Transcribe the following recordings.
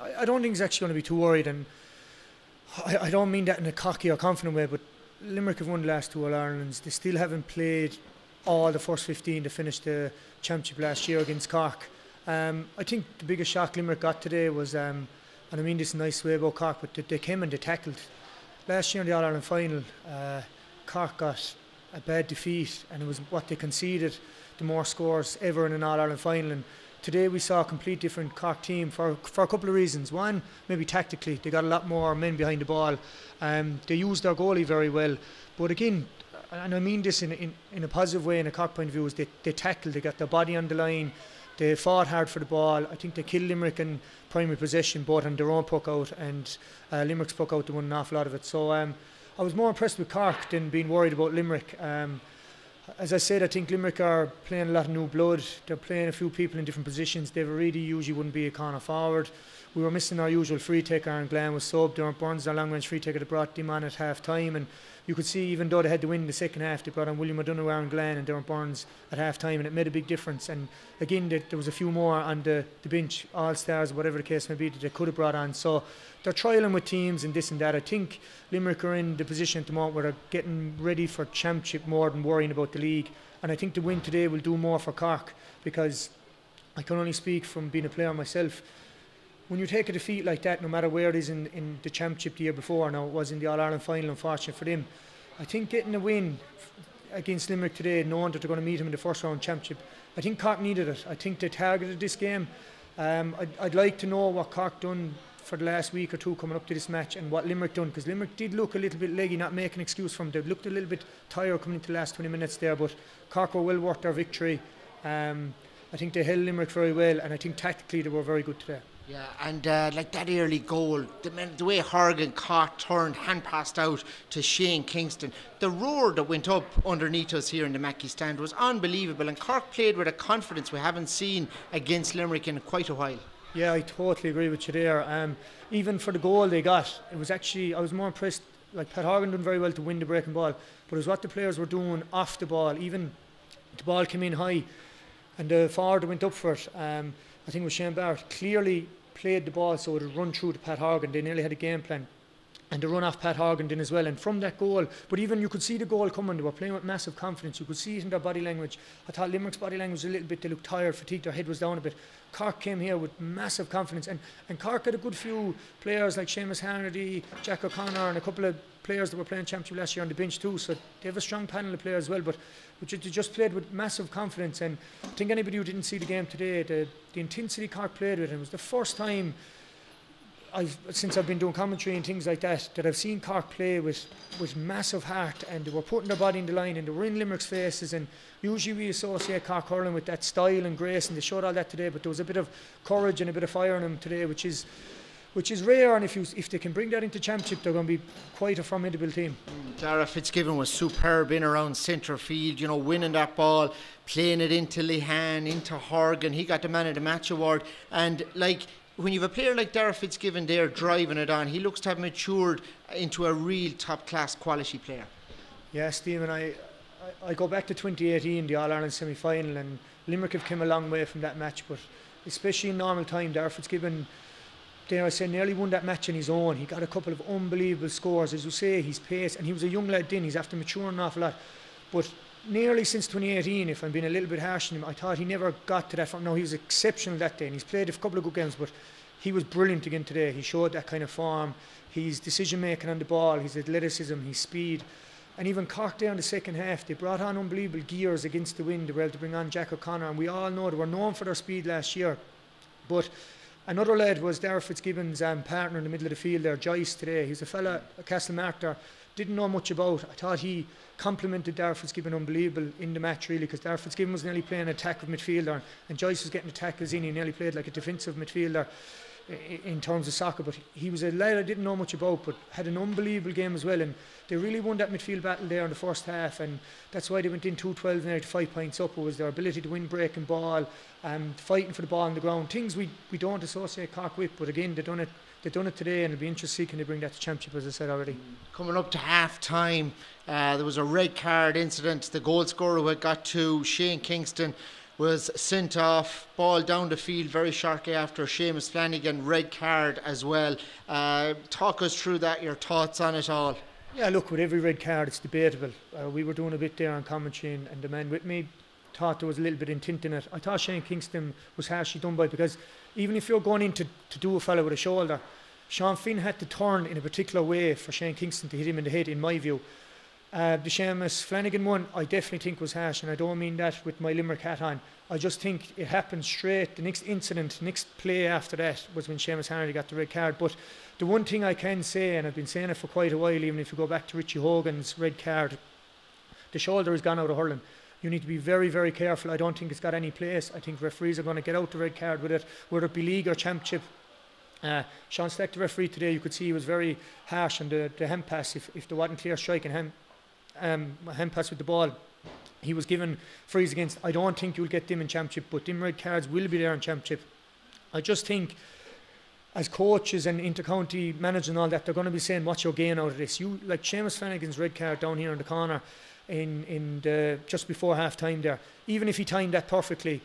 I don't think he's actually going to be too worried, and I don't mean that in a cocky or confident way, but Limerick have won the last 2 All-Irelands. They still haven't played all the first 15 to finish the championship last year against Cork. I think the biggest shock Limerick got today was, and I mean this in a nice way about Cork, but they came and they tackled. Last year in the All-Ireland final, Cork got a bad defeat, and it was what they conceded, the more scores ever in an All-Ireland final. And today we saw a complete different Cork team for a couple of reasons. One, maybe tactically, they got a lot more men behind the ball. They used their goalie very well. But again, and I mean this in a positive way in a Cork point of view, is they tackled, they got their body on the line, they fought hard for the ball. I think they killed Limerick in primary possession, both on their own puck out and Limerick's puck out. They won an awful lot of it. So I was more impressed with Cork than being worried about Limerick. As I said, I think Limerick are playing a lot of new blood. They're playing a few people in different positions. They really usually wouldn't be a corner forward. We were missing our usual free taker, and Glenn was subbed. Dermot Burns, our long range free taker, that brought him on at half time. And you could see, even though they had to win in the second half, they brought on William O'Donoghue, Aaron Glenn and Dermot Burns at half time, and it made a big difference. And again, there was a few more on the bench, all stars, whatever the case may be, that they could have brought on. So they're trialling with teams and this and that. I think Limerick are in the position at the moment where they're getting ready for championship more than worrying about the league. And I think the win today will do more for Cork, because I can only speak from being a player myself. When you take a defeat like that, no matter where it is in the championship the year before, now it was in the All-Ireland final, unfortunate for them, I think getting a win against Limerick today, knowing that they're going to meet them in the first round championship, I think Cork needed it. I think they targeted this game. I'd like to know what Cork done for the last week or two coming up to this match, and what Limerick done, because Limerick did look a little bit leggy, not making an excuse from them. They looked a little bit tired coming into the last 20 minutes there, but Cork were well worth their victory. I think they held Limerick very well, and I think tactically they were very good today. Yeah, and like that early goal, the way Horgan caught, turned, hand passed out to Shane Kingston, the roar that went up underneath us here in the Mackey stand was unbelievable, and Cork played with a confidence we haven't seen against Limerick in quite a while. Yeah, I totally agree with you there. Even for the goal they got, it was actually, I was more impressed. Like, Pat Horgan done very well to win the breaking ball, but it was what the players were doing off the ball. Even the ball came in high and the forward went up for it. I think it was Shane Barrett, clearly played the ball so it would run through to Pat Horgan. They nearly had a game plan, and the run off Pat Horgan did as well. And from that goal, but even you could see the goal coming, they were playing with massive confidence. You could see it in their body language. I thought Limerick's body language was a little bit, they looked tired, fatigued, their head was down a bit. Cork came here with massive confidence, and Cork had a good few players like Seamus Hannity, Jack O'Connor, and a couple of players that were playing championship last year on the bench too, so they have a strong panel of players as well, but they just played with massive confidence. And I think anybody who didn't see the game today, the intensity Cork played with, and it was the first time since I've been doing commentary and things like that I've seen Cork play with massive heart, and they were putting their body in the line, and they were in Limerick's faces. And usually we associate Cork hurling with that style and grace, and they showed all that today, but there was a bit of courage and a bit of fire in them today, which is rare, and if they can bring that into championship, they're going to be quite a formidable team. Dara Fitzgibbon was superb in around centre field, you know, winning that ball, playing it into Lehan, into Horgan. He got the Man of the Match award, and like, when you have a player like Dara Fitzgibbon there driving it on, he looks to have matured into a real top-class quality player. Yeah, Stephen, I go back to 2018, the All-Ireland semi-final, and Limerick have come a long way from that match, but especially in normal time, Dara Fitzgibbon, dare I say, nearly won that match on his own. He got a couple of unbelievable scores. As you say, his pace, and he was a young lad then, he's after maturing an awful lot. But nearly since 2018, if I'm being a little bit harsh on him, I thought he never got to that form. No, he was exceptional that day, and he's played a couple of good games, but he was brilliant again today. He showed that kind of form, his decision making on the ball, his athleticism, his speed. And even Cork there in the second half, they brought on unbelievable gears against the wind. They were able to bring on Jack O'Connor, and we all know they were known for their speed last year. But another lad was Dara Fitzgibbon's partner in the middle of the field there, Joyce, today. He's a fella, a Castlemartyr, didn't know much about. I thought he complimented Dara Fitzgibbon unbelievable in the match, really, because Dara Fitzgibbon was nearly playing an attacking midfielder, and Joyce was getting the tackles in. He nearly played like a defensive midfielder in terms of soccer, but he was a lad I didn't know much about, but had an unbelievable game as well. And they really won that midfield battle there in the first half, and that's why they went in 2-12 now to 5 points up. It was their ability to win breaking ball, fighting for the ball on the ground, things we don't associate Cork with, but again, they've done it today, and it'll be interesting to see can they bring that to championship, as I said already. Coming up to half time, there was a red card incident. The goal scorer who got to Shane Kingston was sent off, ball down the field very shortly after. Seamus Flanagan, red card as well. Talk us through that, your thoughts on it all. Yeah, look, with every red card, it's debatable. We were doing a bit there on commentary, and the man with me thought there was a little bit of intent in it. I thought Shane Kingston was harshly done by, because even if you're going in to do a fella with a shoulder, Sean Finn had to turn in a particular way for Shane Kingston to hit him in the head, in my view. The Seamus Flanagan one, I definitely think was harsh, and I don't mean that with my Limerick hat on. I just think it happened straight. The next incident, next play after that was when Seamus Harnedy got the red card. But the one thing I can say, and I've been saying it for quite a while, even if you go back to Richie Hogan's red card, the shoulder has gone out of hurling. You need to be very, very careful. I don't think it's got any place. I think referees are going to get out the red card with it, whether it be league or championship. Sean Steck, the referee today, you could see he was very harsh on the hand pass. If there wasn't clear strike and hand pass with the ball, he was given frees against. I don't think you'll get them in championship, but them red cards will be there in championship. I just think as coaches and inter-county managers and all that, they're going to be saying, what's your gain out of this? You, like Seamus Flanagan's red card down here in the corner in the just before half time there, even if he timed that perfectly,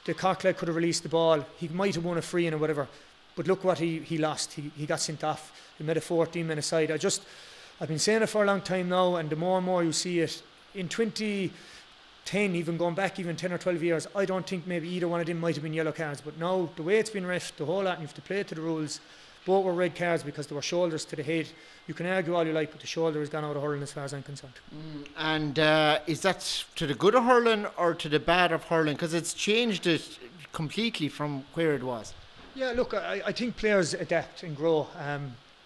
the Cork lad could have released the ball. He might have won a free in or whatever, but look what he lost. He got sent off. He made a 14-minute side. I've been saying it for a long time now, and the more and more you see it in 2010, even going back even 10 or 12 years, I don't think maybe either one of them might have been yellow cards. But now, the way it's been ref, the whole lot, and you have to play to the rules, both were red cards because there were shoulders to the head. You can argue all you like, but the shoulder has gone out of hurling as far as I'm concerned. And is that to the good of hurling or to the bad of hurling? Because it's changed it completely from where it was. Yeah, look, I think players adapt and grow.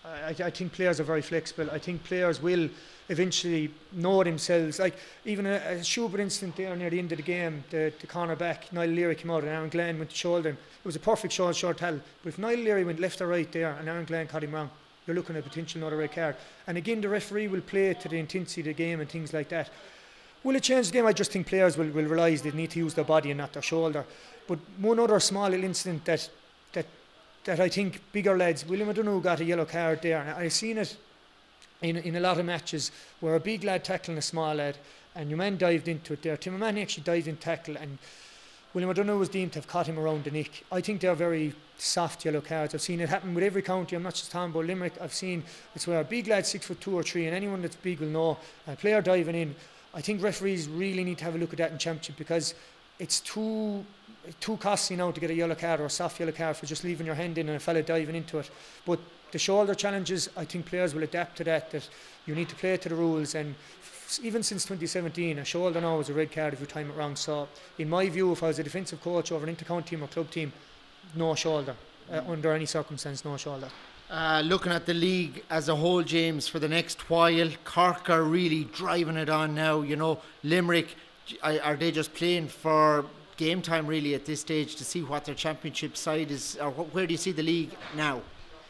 I think players are very flexible. I think players will eventually know themselves. Like even a Schubert incident there near the end of the game, the corner back, Niall Leary came out and Aaron Glenn went to shoulder him. It was a perfect short tell. But if Niall Leary went left or right there and Aaron Glenn caught him wrong, you're looking at potential another red card. And again, the referee will play to the intensity of the game and things like that. Will it change the game? I just think players will realise they need to use their body and not their shoulder. But one other small little incident that I think bigger lads, William O'Donoghue got a yellow card there, and I've seen it in a lot of matches where a big lad tackling a small lad and your man dived into it there. Tim O'Mahony actually dived in tackle and William O'Donoghue was deemed to have caught him around the neck. I think they're very soft yellow cards. I've seen it happen with every county. I'm not just talking about Limerick. I've seen it's where a big lad 6'2" or 3", and anyone that's big will know, a player diving in. I think referees really need to have a look at that in championship because it's too costly now to get a yellow card or a soft yellow card for just leaving your hand in and a fella diving into it. But the shoulder challenges, I think players will adapt to that you need to play to the rules. And even since 2017, a shoulder now is a red card if you time it wrong. So in my view, if I was a defensive coach over an inter-county team or club team, no shoulder. Under any circumstance, no shoulder. Looking at the league as a whole, James, for the next while, Cork are really driving it on now. You know, Limerick, are they just playing for game time really at this stage to see what their championship side is, or where do you see the league now?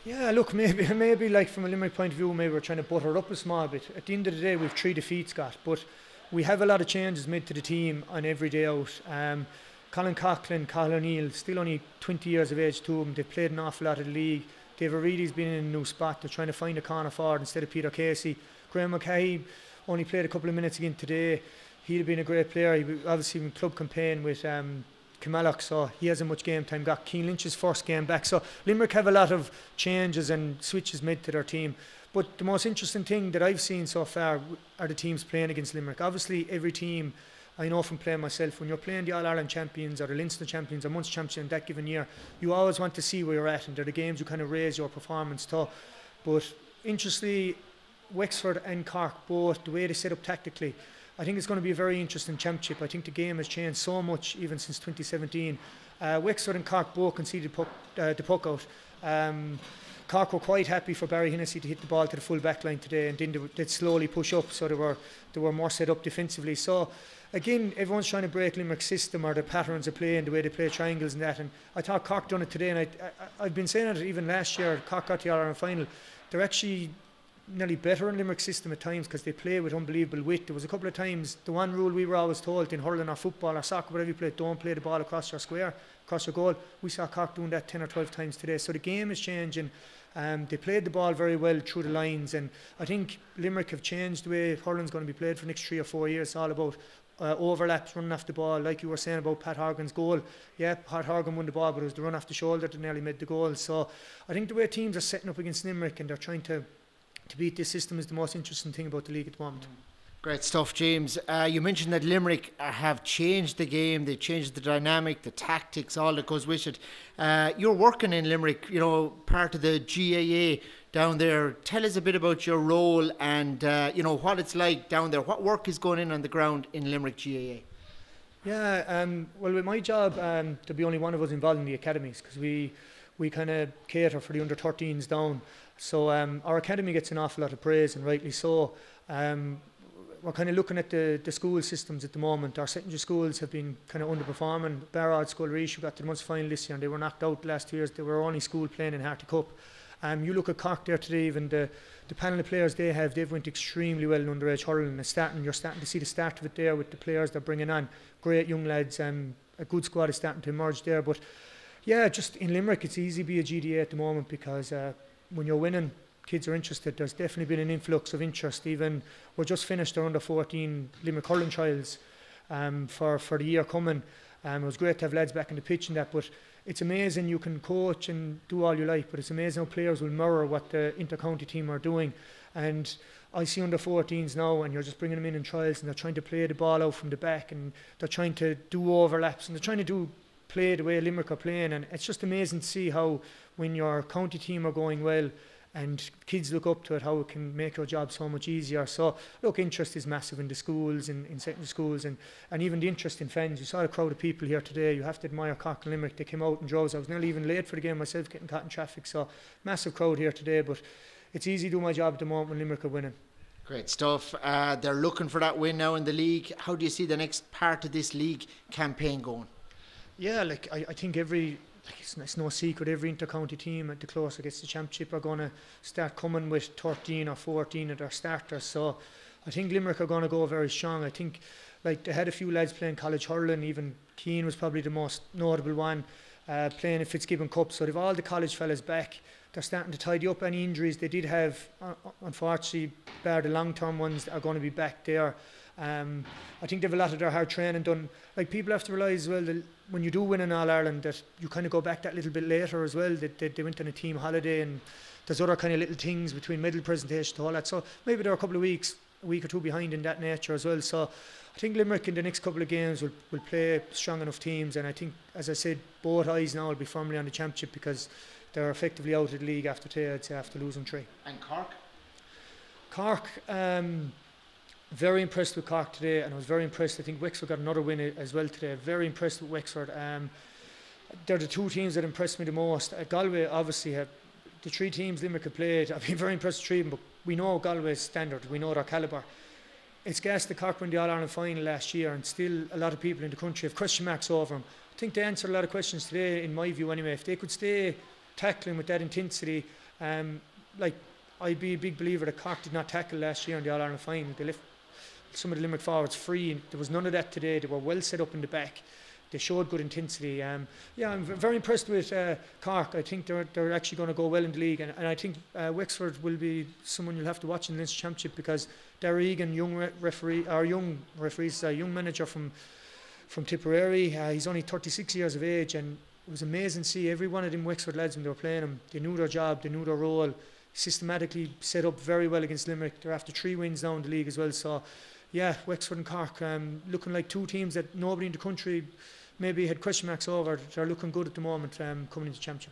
Yeah, look, maybe like from a Limerick point of view, maybe we're trying to butter it up a small bit. At the end of the day, we've 3 defeats got, but we have a lot of changes made to the team on every day out. Colin Coughlin, Cathal O'Neill, still only 20 years of age, two of them. They've played an awful lot of the league. David Reedy's been in a new spot. They're trying to find a corner forward instead of Peter Casey. Graham Mackay only played a couple of minutes again today. He'd have been a great player. He obviously in club campaign with Kilmallock, so he hasn't much game time. Got Keane Lynch's first game back. So Limerick have a lot of changes and switches made to their team. But the most interesting thing that I've seen so far are the teams playing against Limerick. Obviously, every team, I know from playing myself, when you're playing the All-Ireland champions or the Leinster champions or Munster champions in that given year, you always want to see where you're at, and they're the games you kind of raise your performance to. But interestingly, Wexford and Cork both, the way they set up tactically, I think it's going to be a very interesting championship. I think the game has changed so much even since 2017. Wexford and Cork both conceded the puck out. Cork were quite happy for Barry Hennessy to hit the ball to the full back line today, and then they'd slowly push up, so they were more set up defensively. So again, everyone's trying to break Limerick's system or the patterns of play and the way they play triangles and that, and I thought Cork done it today, and I've been saying it even last year. Cork got the All-Ireland final. They're actually nearly better in Limerick's system at times because they play with unbelievable wit. There was a couple of times, the one rule we were always told in hurling or football or soccer, whatever you play, don't play the ball across your square, across your goal. We saw Cork doing that 10 or 12 times today. So the game is changing. They played the ball very well through the lines, and I think Limerick have changed the way hurling's going to be played for the next 3 or 4 years. It's all about overlaps, running off the ball, like you were saying about Pat Horgan's goal. Yeah, Pat Horgan won the ball, but it was the run off the shoulder that nearly made the goal. So I think the way teams are setting up against Limerick and they're trying to beat this system is the most interesting thing about the league at the moment. Great stuff, James. You mentioned that Limerick have changed the game. They changed the dynamic, the tactics, all that goes with it. You're working in Limerick, you know, part of the GAA down there. Tell us a bit about your role and, you know, what it's like down there. What work is going on the ground in Limerick GAA? Yeah, well, with my job, there'll be only one of us involved in the academies because we kind of cater for the under-13s down. So our academy gets an awful lot of praise, and rightly so. We're kind of looking at the school systems at the moment. Our secondary schools have been kind of underperforming. Barrard School Reach, who got to the Munster final this year, and they were knocked out the last 2 years. They were only school playing in Harty Cup. You look at Cork there today, even the panel of players they've went extremely well in underage hurling. You're starting to see the start of it there with the players they're bringing on. Great young lads, a good squad is starting to emerge there. But yeah, just in Limerick, it's easy to be a GDA at the moment because when you're winning, kids are interested. There's definitely been an influx of interest. Even we're just finished our under-14 Limerick hurling trials for the year coming. It was great to have lads back in the pitch and that, but it's amazing. You can coach and do all you like, but it's amazing how players will mirror what the inter-county team are doing. And I see under-14s now, and you're just bringing them in trials, and they're trying to play the ball out from the back, and they're trying to do overlaps, and they're trying to play the way Limerick are playing. And it's just amazing to see how when your county team are going well, and kids look up to it, how it can make your job so much easier. So look, interest is massive in the schools, in secondary schools, and even the interest in fans. You saw a crowd of people here today. You have to admire Cork and Limerick. They came out in droves. I was nearly even late for the game myself, getting caught in traffic. So massive crowd here today, but it's easy to do my job at the moment when Limerick are winning. Great stuff. They're looking for that win now in the league. How do you see the next part of this league campaign going? Yeah, like I think it's no secret, every inter-county team at the closer gets the championship are going to start coming with 13 or 14 of their starters. So I think Limerick are going to go very strong. I think like they had a few lads playing college hurling. Even Keane was probably the most notable one, playing in Fitzgibbon Cup. So they've all the college fellas back. They're starting to tidy up any injuries they did have. Unfortunately, bar the long-term ones that are going to be back there. I think they've a lot of their hard training done. Like, people have to realise as well that when you do win in All-Ireland, that you kind of go back that little bit later as well. They went on a team holiday, and there's other kind of little things between medal presentation to all that. So maybe they're a week or two behind in that nature as well. So I think Limerick in the next couple of games will play strong enough teams, and I think, as I said, both eyes now will be firmly on the championship because they're effectively out of the league after losing 3. And Cork? Cork, very impressed with Cork today, and I was very impressed. I think Wexford got another win as well today. Very impressed with Wexford. They're the two teams that impressed me the most. Galway obviously have the 3 teams Limerick have played. I've been very impressed with 3 of them, but we know Galway's standard, we know their calibre. It's gas the Cork won the All-Ireland final last year, and still a lot of people in the country have question marks over them. I think they answered a lot of questions today, in my view anyway. If they could stay tackling with that intensity, like, I'd be a big believer that Cork did not tackle last year in the All-Ireland final. They left some of the Limerick forwards free. There was none of that today. They were well set up in the back. They showed good intensity. Yeah, I'm very impressed with Cork. I think they're actually going to go well in the league, and I think Wexford will be someone you'll have to watch in this championship because Darragh Egan, young manager from Tipperary. He's only 36 years of age, and it was amazing to see every one of them Wexford lads when they were playing him. They knew their job, they knew their role. Systematically set up very well against Limerick. They're after 3 wins now in the league as well. So yeah, Wexford and Cork looking like 2 teams that nobody in the country maybe had question marks over. They're looking good at the moment coming into the championship.